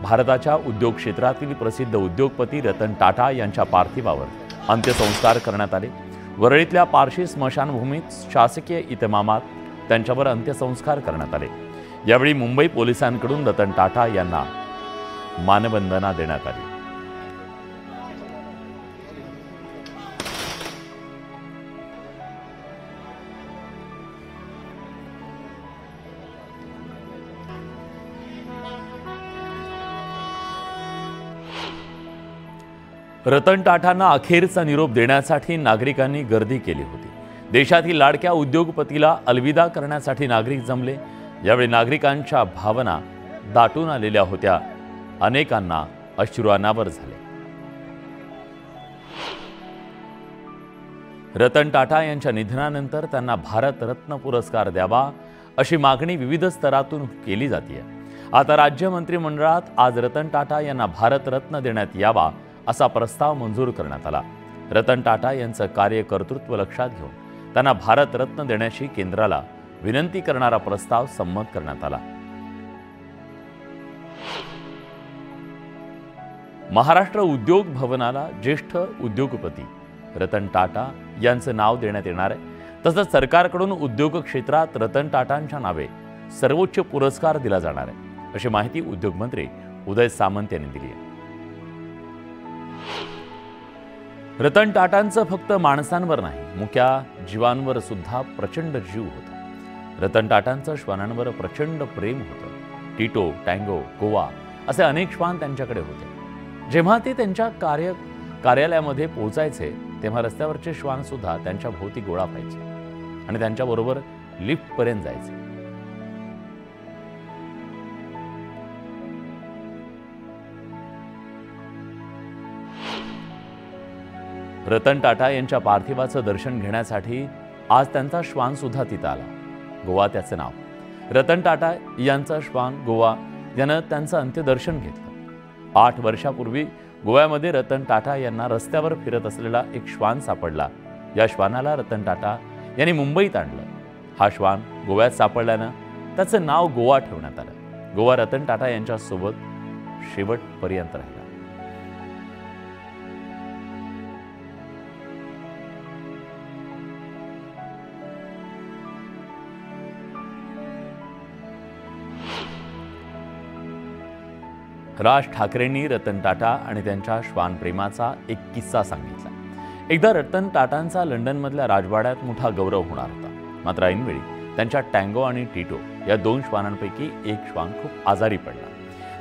भारताच्या उद्योग क्षेत्रातील प्रसिद्ध उद्योगपती रतन टाटा यांच्या पार्थिवावर अंत्यसंस्कार करण्यात आले। वरळीतल्या पारशी स्मशानभूमीत शासकीय इतमामात त्यांच्यावर अंत्यसंस्कार करण्यात आले। यावेळी मुंबई पोलिसांकडून रतन टाटा यांना मानवंदना देण्यात आली। रतन टाटांना अखेरचा निरोप देण्यासाठी नागरिकांनी गर्दी केली होती। देशातील लाडक्या उद्योगपतीला अलविदा करण्यासाठी नागरिक जमले। यावेळी नागरिकांच्या भावना दाटून आलेल्या होत्या। अनेकांना अश्रू अनावर झाले। रतन टाटा यांच्या निधनानंतर त्यांना भारत रत्न पुरस्कार द्यावा अशी मागणी विविध स्तरातून केली जाते। आता राज्य मंत्रिमंडळात आज रतन टाटा यांना भारत रत्न देण्यात यावा असा प्रस्ताव मंजूर करण्यात आला। रतन टाटा यांचं कार्यकर्तृत्व लक्षात घेऊन त्यांना भारत रत्न देण्याची केंद्राला विनंती करणारा प्रस्ताव संमत करण्यात आला। महाराष्ट्र उद्योग भवनाला ज्येष्ठ उद्योगपती रतन टाटा यांचं नाव देण्यात येणार आहे। तसंच सरकारकडून उद्योग क्षेत्रात रतन टाटांच्या नावे सर्वोच्च पुरस्कार दिला जाणार आहे, अशी माहिती उद्योगमंत्री उदय सामंत यांनी दिली आहे। रतन टाटांचं फक्त माणसांवर नाही, मुक्या जीवांवर सुद्धा प्रचंड जीव होता। रतन टाटांचं श्वानांवर प्रचंड प्रेम होतं। टिटो, टँगो, गोवा असे अनेक श्वान त्यांच्याकडे होते। जेव्हा ते त्यांच्या कार्यालयामध्ये पोहोचायचे तेव्हा रस्त्यावरचे श्वान सुद्धा त्यांच्या भोवती गोळा व्हायचे आणि त्यांच्याबरोबर लिफ्टपर्यंत जायचे। रतन टाटा यांच्या पार्थिवाचं दर्शन घेण्यासाठी आज त्यांचा श्वान सुद्धा तिथं आला। गोवा त्याचं नाव। रतन टाटा यांचा श्वान गोवा यानं त्यांचं अंत्यदर्शन घेतलं। 8 वर्षापूर्वी गोव्यामध्ये रतन टाटा यांना रस्त्यावर फिरत असलेला एक श्वान सापडला। या श्वानाला रतन टाटा यांनी मुंबईत आणलं। हा श्वान गोव्यात सापडल्यानं त्याचं नाव गोवा ठेवण्यात आलं। गोवा रतन टाटा यांच्यासोबत शेवटपर्यंत राहिला। राज ठाकरेंनी रतन टाटा आणि त्यांच्या श्वानप्रेमाचा एक किस्सा सांगितला। एकदा रतन टाटांचा लंडनमधल्या राजवाड्यात मोठा गौरव होणार होता। मात्र ऐनवेळी त्यांच्या टँगो आणि टिटो या 2 श्वानांपैकी एक श्वान खूप आजारी पडला।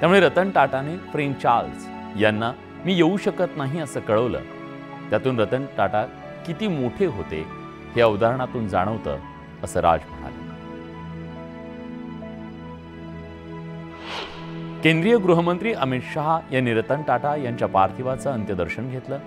त्यामुळे रतन टाटाने प्रिन्स चार्ल्स यांना मी येऊ शकत नाही असं कळवलं। त्यातून रतन टाटा किती मोठे होते हे या उदाहरणातून जाणवतं, असं राज म्हणाले। केंद्रीय गृहमंत्री अमित शहा यांनी रतन टाटा यांच्या पार्थिवाचं अंत्यदर्शन घेतलं।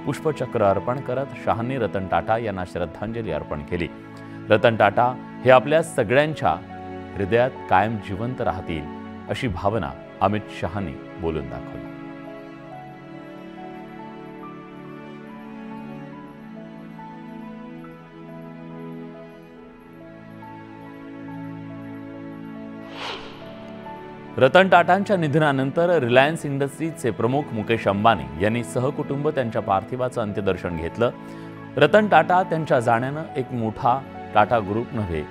पुष्पचक्र अर्पण करत शहांनी रतन टाटा यांना श्रद्धांजली अर्पण केली। रतन टाटा हे आपल्या सगळ्यांच्या हृदयात कायम जिवंत राहतील अशी भावना अमित शहांनी बोलून दाखवली। रतन टाटांच्या निधनानंतर रिलायन्स इंडस्ट्रीजचे प्रमुख मुकेश अंबानी यांनी सहकुटुंब त्यांच्या पार्थिवाचं अंत्यदर्शन घेतलं। रतन टाटा त्यांच्या जाण्यानं एक मोठा टाटा ग्रुप नव्हे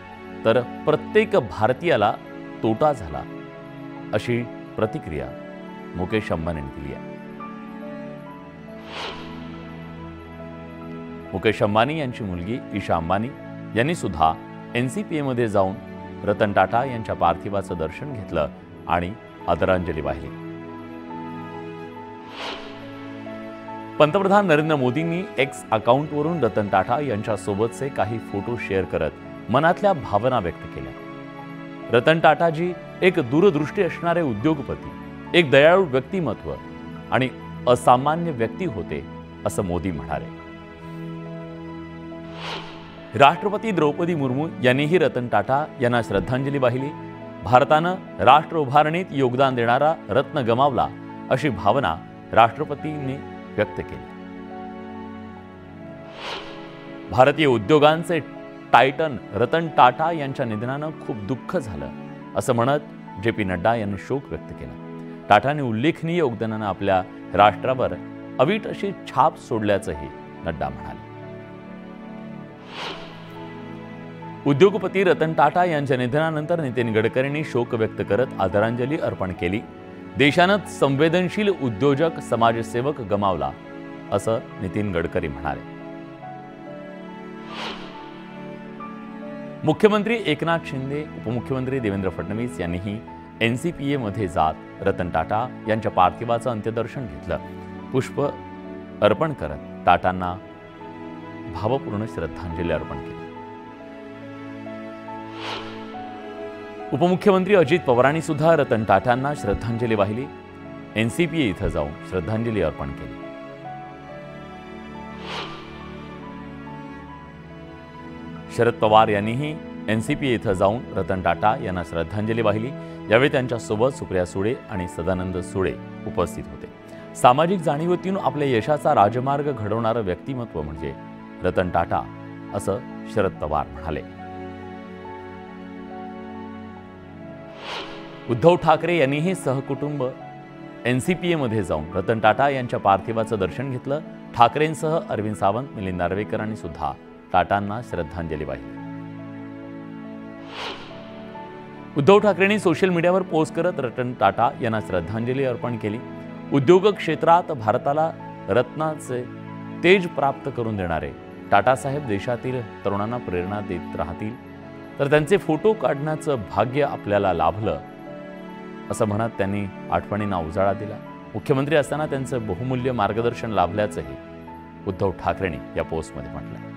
तर प्रत्येक भारतीयाला तोटा झाला, अशी प्रतिक्रिया मुकेश अंबानींनी दिली आहे। मुकेश अंबानी यांची मुलगी ईशा अंबानी यांनी सुद्धा NCPA मध्ये जाऊन रतन टाटा यांच्या पार्थिवाचं दर्शन घेतलं आणि आदरांजली वाहिली। पंतप्रधान नरेंद्र मोदींनी एक्स अकाउंटवरून रतन टाटा यांच्यासोबतचे काही फोटो शेअर करत मनातल्या भावना व्यक्त केल्या। रतन टाटाजी एक दूरदृष्टी असणारे उद्योगपती, एक दयाळू व्यक्तिमत्व आणि असामान्य व्यक्ती होते, असं मोदी म्हणाले। राष्ट्रपती द्रौपदी मुर्मू यांनीही रतन टाटा यांना श्रद्धांजली वाहिली। भारतानं राष्ट्र उभारणीत योगदान देणारा रत्न गमावला, अशी भावना राष्ट्रपतींनी व्यक्त केली। भारतीय उद्योगांचे टायटन रतन टाटा यांच्या निधनानं खूप दुःख झालं, असं म्हणत JP नड्डा यांनी शोक व्यक्त केला। टाटांनी उल्लेखनीय योगदानानं आपल्या राष्ट्रावर अवीट अशी छाप सोडल्याचंही नड्डा म्हणाले. उद्योगपती रतन टाटा यांच्या निधनानंतर नितीन गडकरींनी शोक व्यक्त करत आदरांजली अर्पण केली. देशानं संवेदनशील उद्योजक समाजसेवक गमावला असं नितीन गडकरी म्हणाले. मुख्यमंत्री एकनाथ शिंदे, उपमुख्यमंत्री देवेंद्र फडणवीस यांनीही NCPA मध्ये जात रतन टाटा यांच्या पार्थिवाचं अंत्यदर्शन घेतलं. पुष्प अर्पण करत टाटांना भावपूर्ण श्रद्धांजली अर्पण केली. उपमुख्यमंत्री अजित पवारांनी सुद्धा रतन टाटांना श्रद्धांजली वाहिली. NCPA इथं जाऊन श्रद्धांजली अर्पण केली. शरद पवार यांनीही NCPA इथं जाऊन रतन टाटा यांना श्रद्धांजली वाहिली. यावेळी त्यांच्यासोबत सुप्रिया सुळे आणि सदानंद सुळे उपस्थित होते. सामाजिक जाणीवेतून आपल्या यशाचा राजमार्ग घडवणारं व्यक्तिमत्व म्हणजे रतन टाटा असं शरद पवार म्हणाले. उद्धव ठाकरे यांनीही सहकुटुंब NCPA मध्ये जाऊन रतन टाटा यांच्या पार्थिवाचं दर्शन घेतलं. ठाकरेंसह अरविंद सावंत, मिलिंद नार्वेकरांनी सुद्धा टाटांना श्रद्धांजली वाहिली. उद्धव ठाकरेंनी सोशल मीडियावर पोस्ट करत रतन टाटा यांना श्रद्धांजली अर्पण केली. उद्योग क्षेत्रात भारताला रत्नाचे तेज प्राप्त करून देणारे टाटा साहेब देशातील तरुणांना प्रेरणा देत राहतील, तर त्यांचे फोटो काढण्याचं भाग्य आपल्याला लाभलं असं म्हणत त्यांनी आठवणींना उजाळा दिला. मुख्यमंत्री असताना त्यांचं बहुमूल्य मार्गदर्शन लाभल्याचंही उद्धव ठाकरेंनी या पोस्टमध्ये म्हटलं.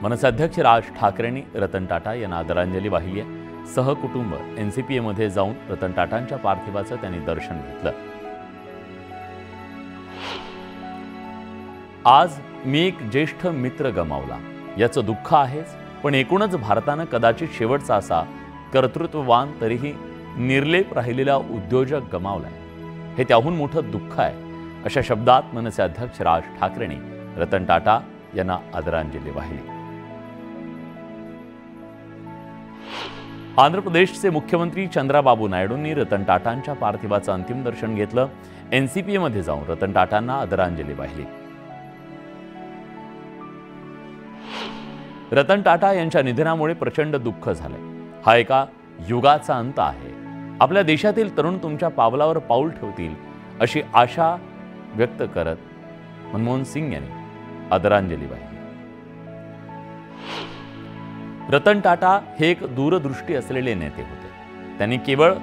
मनसे अध्यक्ष राज ठाकरेंनी रतन टाटा यांना आदरांजली वाहिली आहे. सहकुटुंब NCPA मध्ये जाऊन रतन टाटांच्या पार्थिवाचं त्यांनी दर्शन घेतलं. आज मी एक ज्येष्ठ मित्र गमावला याचं दुःख आहेच, पण एकूणच भारतानं कदाचित शेवटचा असा कर्तृत्ववान तरीही निर्लेप राहिलेला उद्योजक गमावलाय. हे त्याहून मोठं दुःख आहे अशा शब्दात मनसे अध्यक्ष राज ठाकरेंनी रतन टाटा यांना आदरांजली वाहिली. आंध्र प्रदेशचे मुख्यमंत्री चंद्राबाबू नायडूंनी रतन टाटांच्या पार्थिवाचं अंतिम दर्शन घेतलं. NCPA मध्ये जाऊन रतन टाटांना आदरांजली वाहिली. रतन टाटा यांच्या निधनामुळे प्रचंड दुःख झालंय. हा एका युगाचा अंत आहे. आपल्या देशातील तरुण तुमच्या पावलावर पाऊल ठेवतील अशी आशा व्यक्त करत मनमोहन सिंग यांनी आदरांजली वाहिली. रतन टाटा हे एक दूरदृष्टी असलेले नेते होते. त्यांनी केवळ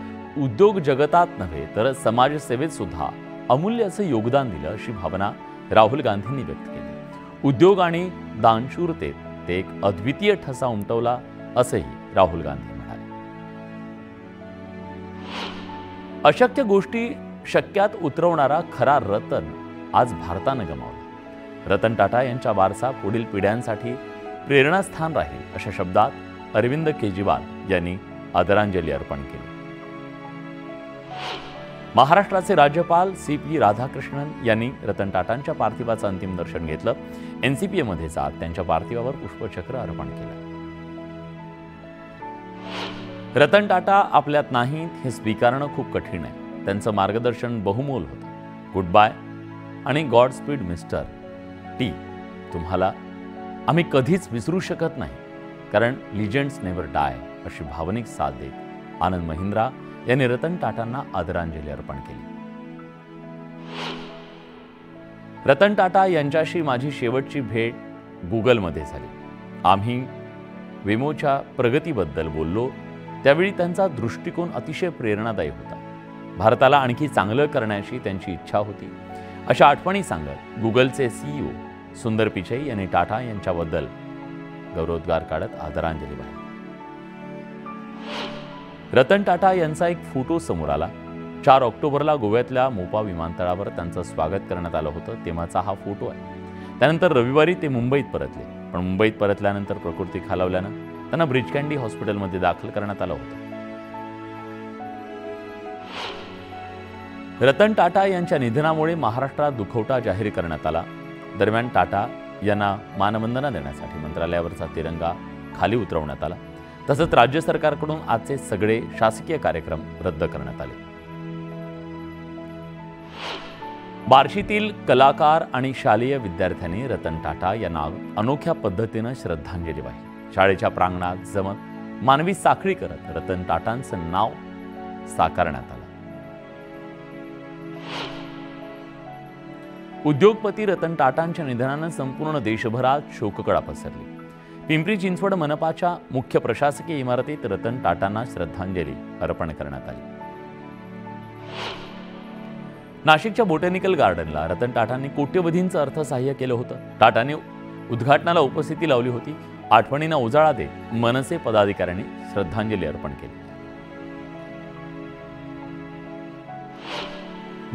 उद्योग जगतात नव्हे तर समाजसेवेत सुद्धा अमूल्य असं योगदान दिलं अशी भावना राहुल गांधींनी व्यक्त केली. उद्योग आणि दानशूरतेत ते एक अद्वितीय ठसा उमटवला असंही राहुल गांधी म्हणाले. अशक्य गोष्टी शक्यात उतरवणारा खरा रतन आज भारतानं गमावला. रतन टाटा यांचा वारसा पुढील पिढ्यांसाठी प्रेरणास्थान राहील अशा शब्दात अरविंद केजरीवाल यांनी आदरांजली अर्पण केली. महाराष्ट्राचे राज्यपाल CP राधाकृष्णन यांनी रतन टाटांच्या पार्थिवाचं अंतिम दर्शन घेतलं. NCPA मध्ये जात त्यांच्या पार्थिवावर पुष्पचक्र अर्पण केलं. रतन टाटा आपल्यात नाहीत हे स्वीकारणं खूप कठीण आहे. त्यांचं मार्गदर्शन बहुमोल होतं. गुड बाय आणि गॉड स्पीड मिस्टर T तुम्हाला आम्ही कधीच विसरू शकत नाही, कारण लिजेंड्स नेव्हर डाय अशी भावनिक साथ देत आनंद महिंद्रा यांनी रतन टाटांना आदरांजली अर्पण केली. रतन टाटा यांच्याशी माझी शेवटची भेट गुगलमध्ये झाली. आम्ही वेमोच्या प्रगतीबद्दल बोललो. त्यावेळी त्यांचा दृष्टिकोन अतिशय प्रेरणादायी होता. भारताला आणखी चांगलं करण्याची त्यांची इच्छा होती अशा आठवणी सांगत गुगलचे CEO सुंदर पिचई यांनी टाटा यांच्याबद्दल गौरवोद्गार काढत आदरांजली वाहिली. रतन टाटा यांचा एक फोटो समोर आला. 4 ऑक्टोबरला गोव्यातल्या मोपा विमानतळावर त्यांचं स्वागत करण्यात आलं होतं, तेव्हाचा हा फोटो आहे. त्यानंतर रविवारी ते मुंबईत परतले, पण मुंबईत परतल्यानंतर प्रकृती खालावल्यानं त्यांना ब्रिज कँडी हॉस्पिटलमध्ये दाखल करण्यात आलं होतं. रतन टाटा यांच्या निधनामुळे महाराष्ट्रात दुखवटा जाहीर करण्यात आला. दरम्यान टाटा यांना मानवंदना देण्यासाठी मंत्रालयावरचा तिरंगा खाली उतरवण्यात आला. तसंच राज्य सरकारकडून आजचे सगळे शासकीय कार्यक्रम रद्द करण्यात आले. बार्शीतील कलाकार आणि शालेय विद्यार्थ्यांनी रतन टाटा यांना अनोख्या पद्धतीने श्रद्धांजली वाहिली. शाळेच्या प्रांगणात जमत मानवी साखळी करत रतन टाटांचं नाव साकारण्यात आलं. उद्योगपती रतन टाटांच्या निधनानं संपूर्ण देशभरात शोककळा पसरली. पिंपरी चिंचवड मनपाच्या मुख्य प्रशासकीय इमारतीत रतन टाटांना श्रद्धांजली अर्पण करण्यात आली. नाशिकच्या बोटॅनिकल गार्डनला रतन टाटांनी कोट्यवधींचं अर्थसहाय्य केलं होतं. टाटांनी उद्घाटनाला उपस्थिती लावली होती. आठवणींना उजाळा देत मनसे पदाधिकाऱ्यांनी श्रद्धांजली अर्पण केली.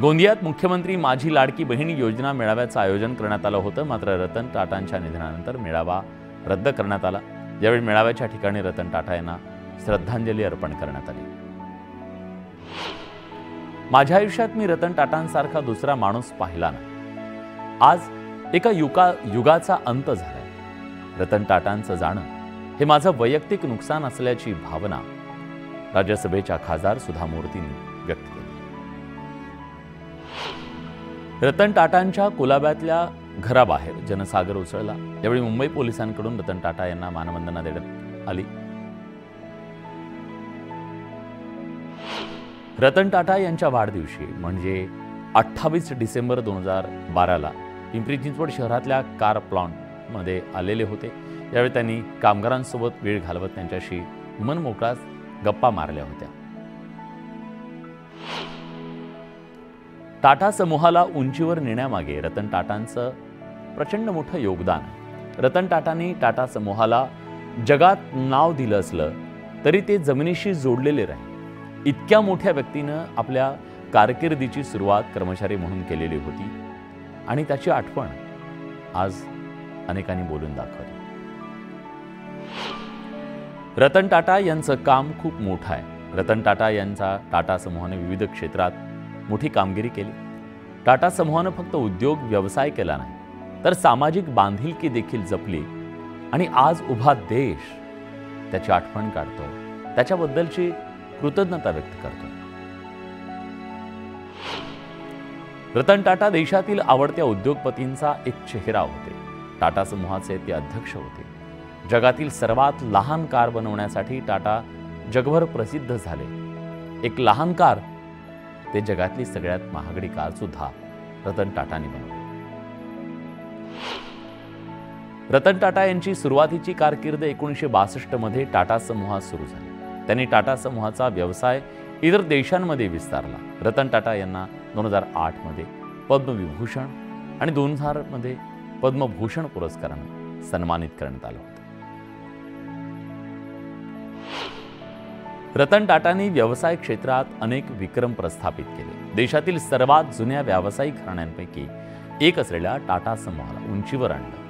गोंदियात मुख्यमंत्री माझी लाडकी बहीण योजना मेळाव्याचं आयोजन करण्यात आलं होतं. मात्र रतन टाटांच्या निधनानंतर मेळावा रद्द करण्यात आला. यावेळी मेळाव्याच्या ठिकाणी रतन टाटा यांना श्रद्धांजली अर्पण करण्यात आली. माझ्या आयुष्यात मी रतन टाटांसारखा दुसरा माणूस पाहिला नाही. आज एका युगाचा अंत झालाय. रतन टाटांचं जाणं हे माझं वैयक्तिक नुकसान असल्याची भावना राज्यसभेच्या खासदार सुधा मूर्तींनी व्यक्त केली. रतन टाटांच्या कुलाब्यातल्या घराबाहेर जनसागर उसळला. यावेळी मुंबई पोलिसांकडून रतन टाटा यांना मानवंदना देण्यात आली. रतन टाटा यांच्या वाढदिवशी म्हणजे 28 डिसेंबर 2012ला पिंपरी चिंचवड शहरातल्या कार प्लांटमध्ये आलेले होते. यावेळी त्यांनी कामगारांसोबत वेळ घालवत त्यांच्याशी मनमोकळाच गप्पा मारल्या होत्या. टाटा समूहाला उंचीवर नेण्यामागे रतन टाटांचं प्रचंड मोठं योगदान. रतन टाटांनी टाटा समूहाला जगात नाव दिलं असलं तरी ते जमिनीशी जोडलेले राहिले. इतक्या मोठ्या व्यक्तीनं आपल्या कारकिर्दीची सुरुवात कर्मचारी म्हणून केलेली होती आणि त्याची आठवण आज अनेकांनी बोलून दाखवली. रतन टाटा यांचं काम खूप मोठं आहे. रतन टाटा यांचा टाटा समूहाने विविध क्षेत्रात मोठी कामगिरी केली. टाटा समूहानं फक्त उद्योग व्यवसाय केला नाही तर सामाजिक बांधिलकी देखील जपली आणि आज उभा देश त्याची आठवण काढतोय, त्याच्याबद्दलची कृतज्ञता व्यक्त करतोय. रतन टाटा देशातील आवडत्या उद्योगपतींचा एक चेहरा होते. टाटा समूहाचे ते अध्यक्ष होते. जगातील सर्वात लहान कार बनवण्यासाठी टाटा जगभर प्रसिद्ध झाले. एक लहान कार ते जगातली सगळ्यात महागडी कार सुद्धा रतन टाटांनी बनवली. रतन टाटा यांची सुरुवातीची कारकीर्द 1962 मध्ये टाटा समूहात सुरू झाली. त्यांनी टाटा समूहाचा व्यवसाय इतर देशांमध्ये विस्तारला. रतन टाटा यांना 2008 मध्ये पद्मविभूषण आणि 2000 मध्ये पद्मभूषण पुरस्काराने सन्मानित करण्यात आलं होतं. रतन टाटांनी व्यवसाय क्षेत्रात अनेक विक्रम प्रस्थापित केले. देशातील सर्वात जुन्या व्यावसायिक घराण्यांपैकी एक असलेल्या टाटा समूहाला उंचीवर आणलं.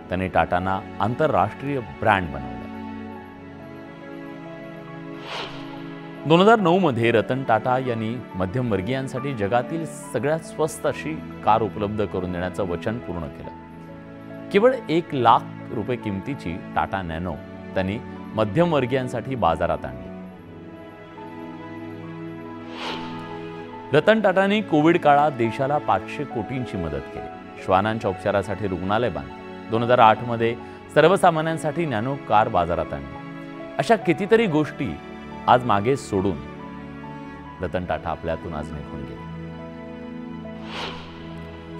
त्यांनी टाटांना आंतरराष्ट्रीय ब्रँड बनवलं. 2009 मध्ये रतन टाटा यांनी मध्यमवर्गीयांसाठी जगातील सगळ्यात स्वस्त अशी कार उपलब्ध करून देण्याचं वचन पूर्ण केलं. केवळ 1 लाख रुपये किमतीची टाटा नॅनो त्यांनी मध्यमवर्गीयांसाठी बाजारात आणली. रतन टाटांनी कोविड काळात देशाला 500 कोटींची मदत केली. श्वानांच्या उपचारासाठी रुग्णालय बांधले. 2008 मध्ये सर्वसामान्यांसाठी नॅनो कार बाजारात आणली. अशा कितीतरी गोष्टी आज मागे सोडून रतन टाटा आपल्यातून आज निघून गेले.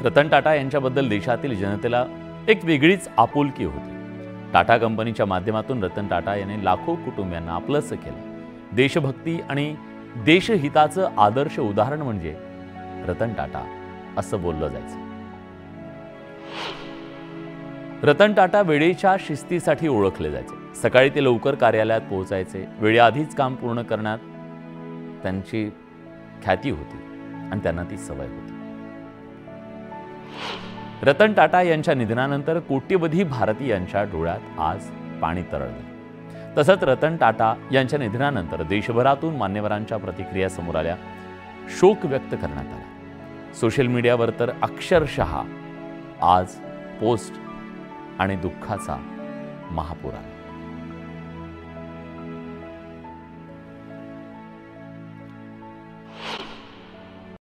रतन टाटा यांच्याबद्दल देशातील जनतेला एक वेगळीच आपुलकी होती. टाटा कंपनीच्या माध्यमातून रतन टाटा यांनी लाखो कुटुंबियांना आपलंसं केलं. देशभक्ती आणि देशहिताचं आदर्श उदाहरण म्हणजे रतन टाटा असं बोललं जायचं. रतन टाटा वेळेच्या शिस्तीसाठी ओळखले जायचे. सकाळी ते लवकर कार्यालयात पोहोचायचे. वेळेआधीच काम पूर्ण करण्यात त्यांची ख्याती होती आणि त्यांना ती सवय होती. रतन टाटा यांच्या निधनानंतर कोट्यवधी भारतीयांच्या डोळ्यात आज पाणी तरळलं. तसंच रतन टाटा यांच्या निधनानंतर देशभरातून मान्यवरांच्या प्रतिक्रिया समोर आल्या. शोक व्यक्त करण्यात आला. सोशल मीडियावर तर अक्षरशः आज पोस्ट आणि दुःखाचा महापूर आला.